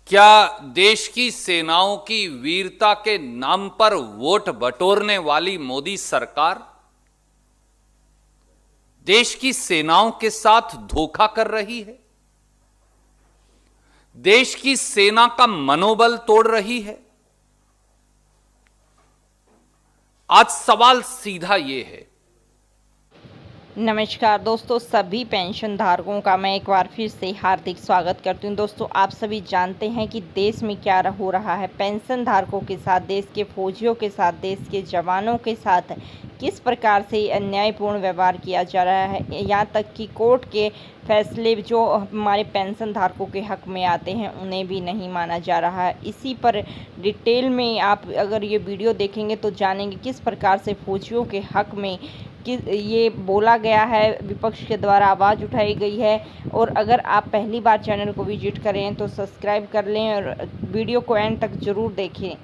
क्या देश की सेनाओं की वीरता के नाम पर वोट बटोरने वाली मोदी सरकार देश की सेनाओं के साथ धोखा कर रही है? देश की सेना का मनोबल तोड़ रही है? आज सवाल सीधा यह है। नमस्कार दोस्तों, सभी पेंशन धारकों का मैं एक बार फिर से हार्दिक स्वागत करती हूं। दोस्तों, आप सभी जानते हैं कि देश में क्या हो रहा है। पेंशन धारकों के साथ, देश के फौजियों के साथ, देश के जवानों के साथ किस प्रकार से अन्यायपूर्ण व्यवहार किया जा रहा है। यहाँ तक कि कोर्ट के फैसले जो हमारे पेंशन धारकों के हक में आते हैं उन्हें भी नहीं माना जा रहा है। इसी पर डिटेल में आप अगर ये वीडियो देखेंगे तो जानेंगे किस प्रकार से फौजियों के हक में कि ये बोला गया है, विपक्ष के द्वारा आवाज़ उठाई गई है। और अगर आप पहली बार चैनल को विजिट करें तो सब्सक्राइब कर लें और वीडियो को एंड तक जरूर देखें।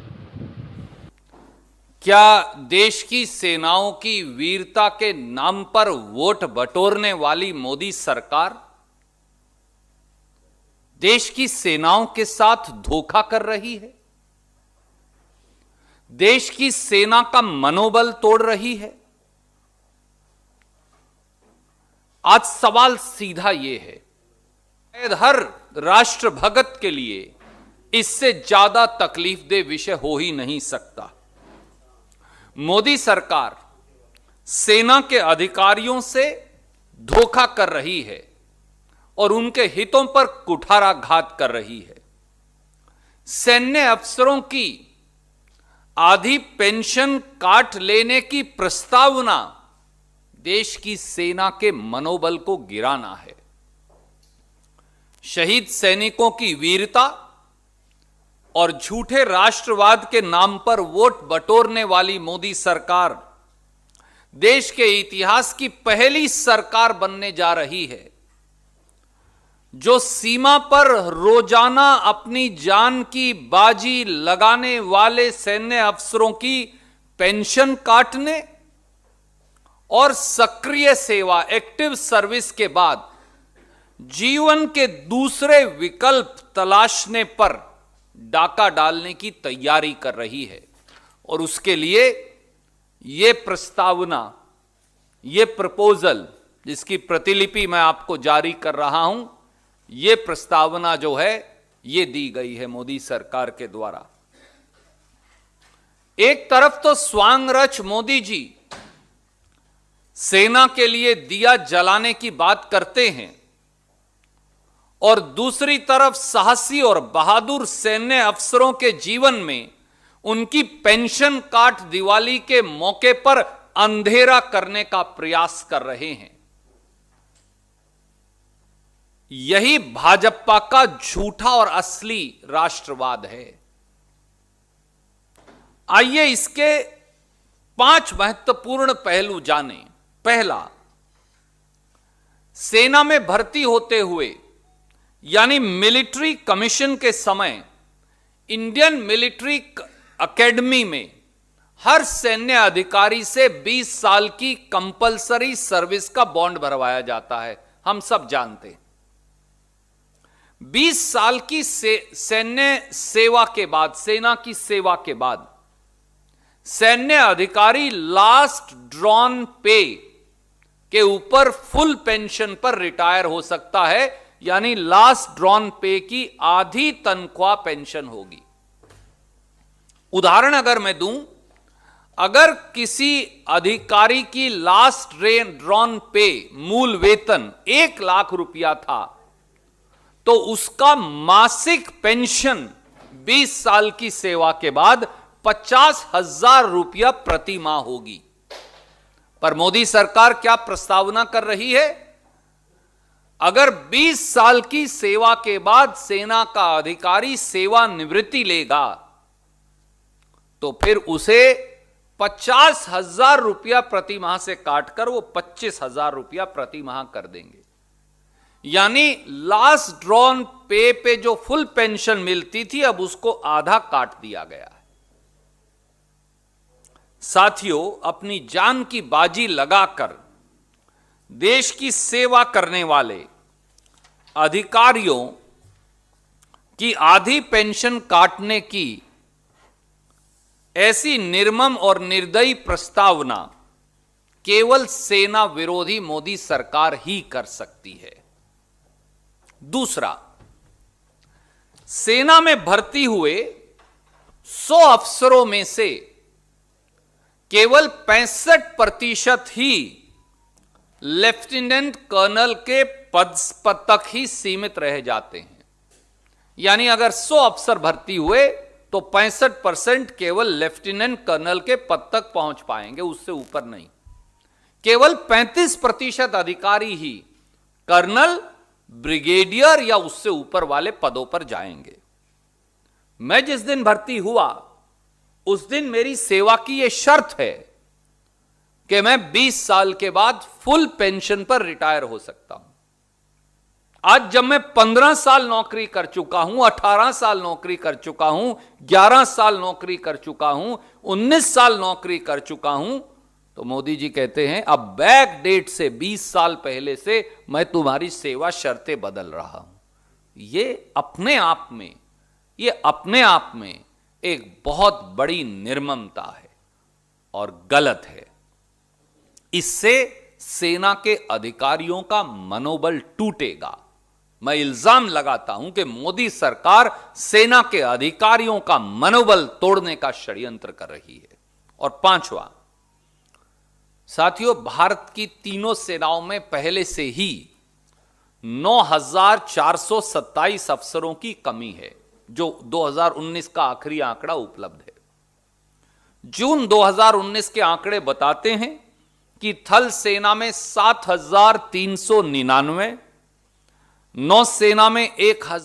क्या देश की सेनाओं की वीरता के नाम पर वोट बटोरने वाली मोदी सरकार देश की सेनाओं के साथ धोखा कर रही है? देश की सेना का मनोबल तोड़ रही है? आज सवाल सीधा यह है। हर राष्ट्र भगत के लिए इससे ज्यादा तकलीफदेह विषय हो ही नहीं सकता। मोदी सरकार सेना के अधिकारियों से धोखा कर रही है और उनके हितों पर कुठाराघात कर रही है। सैन्य अफसरों की आधी पेंशन काट लेने की प्रस्तावना देश की सेना के मनोबल को गिराना है। शहीद सैनिकों की वीरता और झूठे राष्ट्रवाद के नाम पर वोट बटोरने वाली मोदी सरकार देश के इतिहास की पहली सरकार बनने जा रही है जो सीमा पर रोजाना अपनी जान की बाजी लगाने वाले सैन्य अफसरों की पेंशन काटने और सक्रिय सेवा, एक्टिव सर्विस के बाद जीवन के दूसरे विकल्प तलाशने पर डाका डालने की तैयारी कर रही है। और उसके लिए यह प्रस्तावना, यह प्रपोजल, जिसकी प्रतिलिपि मैं आपको जारी कर रहा हूं, यह प्रस्तावना जो है यह दी गई है मोदी सरकार के द्वारा। एक तरफ तो स्वांग रच मोदी जी सेना के लिए दिया जलाने की बात करते हैं और दूसरी तरफ साहसी और बहादुर सैन्य अफसरों के जीवन में उनकी पेंशन काट दिवाली के मौके पर अंधेरा करने का प्रयास कर रहे हैं। यही भाजपा का झूठा और असली राष्ट्रवाद है। आइए इसके 5 महत्वपूर्ण पहलू जानें। पहला, सेना में भर्ती होते हुए यानी मिलिट्री कमीशन के समय इंडियन मिलिट्री एकेडमी में हर सैन्य अधिकारी से 20 साल की कंपलसरी सर्विस का बॉन्ड भरवाया जाता है। हम सब जानते हैं 20 साल की सैन्य सेवा के बाद, सेना की सेवा के बाद सैन्य अधिकारी लास्ट ड्रॉन पे के ऊपर फुल पेंशन पर रिटायर हो सकता है, यानी लास्ट ड्रॉन पे की आधी तनख्वाह पेंशन होगी। उदाहरण अगर मैं दूं, अगर किसी अधिकारी की लास्ट ड्रॉन पे मूल वेतन 1 लाख रुपया था तो उसका मासिक पेंशन 20 साल की सेवा के बाद 50,000 रुपया प्रति माह होगी। पर मोदी सरकार क्या प्रस्तावना कर रही है? अगर 20 साल की सेवा के बाद सेना का अधिकारी सेवानिवृत्ति लेगा तो फिर उसे 50,000 रुपया प्रति माह से काटकर वो 25,000 रुपया प्रति माह कर देंगे। यानी लास्ट ड्रॉन पे जो फुल पेंशन मिलती थी अब उसको आधा काट दिया गया है। साथियों, अपनी जान की बाजी लगाकर देश की सेवा करने वाले अधिकारियों कि आधी पेंशन काटने की ऐसी निर्मम और निर्दयी प्रस्तावना केवल सेना विरोधी मोदी सरकार ही कर सकती है। दूसरा, सेना में भर्ती हुए 100 अफसरों में से केवल 65% ही लेफ्टिनेंट कर्नल के पद तक ही सीमित रह जाते हैं। यानी अगर 100 अफसर भर्ती हुए तो 65% केवल लेफ्टिनेंट कर्नल के पद तक पहुंच पाएंगे, उससे ऊपर नहीं। केवल 35% अधिकारी ही कर्नल, ब्रिगेडियर या उससे ऊपर वाले पदों पर जाएंगे। मैं जिस दिन भर्ती हुआ उस दिन मेरी सेवा की यह शर्त है कि मैं 20 साल के बाद फुल पेंशन पर रिटायर हो सकता हूं। आज जब मैं 15 साल नौकरी कर चुका हूं, 18 साल नौकरी कर चुका हूं, 11 साल नौकरी कर चुका हूं, 19 साल नौकरी कर चुका हूं, तो मोदी जी कहते हैं अब बैक डेट से 20 साल पहले से मैं तुम्हारी सेवा शर्तें बदल रहा हूं। ये अपने आप में एक बहुत बड़ी निर्ममता है और गलत है। इससे सेना के अधिकारियों का मनोबल टूटेगा। मैं इल्जाम लगाता हूं कि मोदी सरकार सेना के अधिकारियों का मनोबल तोड़ने का षड्यंत्र कर रही है। और पांचवा, साथियों, भारत की तीनों सेनाओं में पहले से ही 9,427 अफसरों की कमी है, जो 2019 का आखिरी आंकड़ा उपलब्ध है। जून 2019 के आंकड़े बताते हैं कि थल सेना में 7,399, नौसेना में 1,000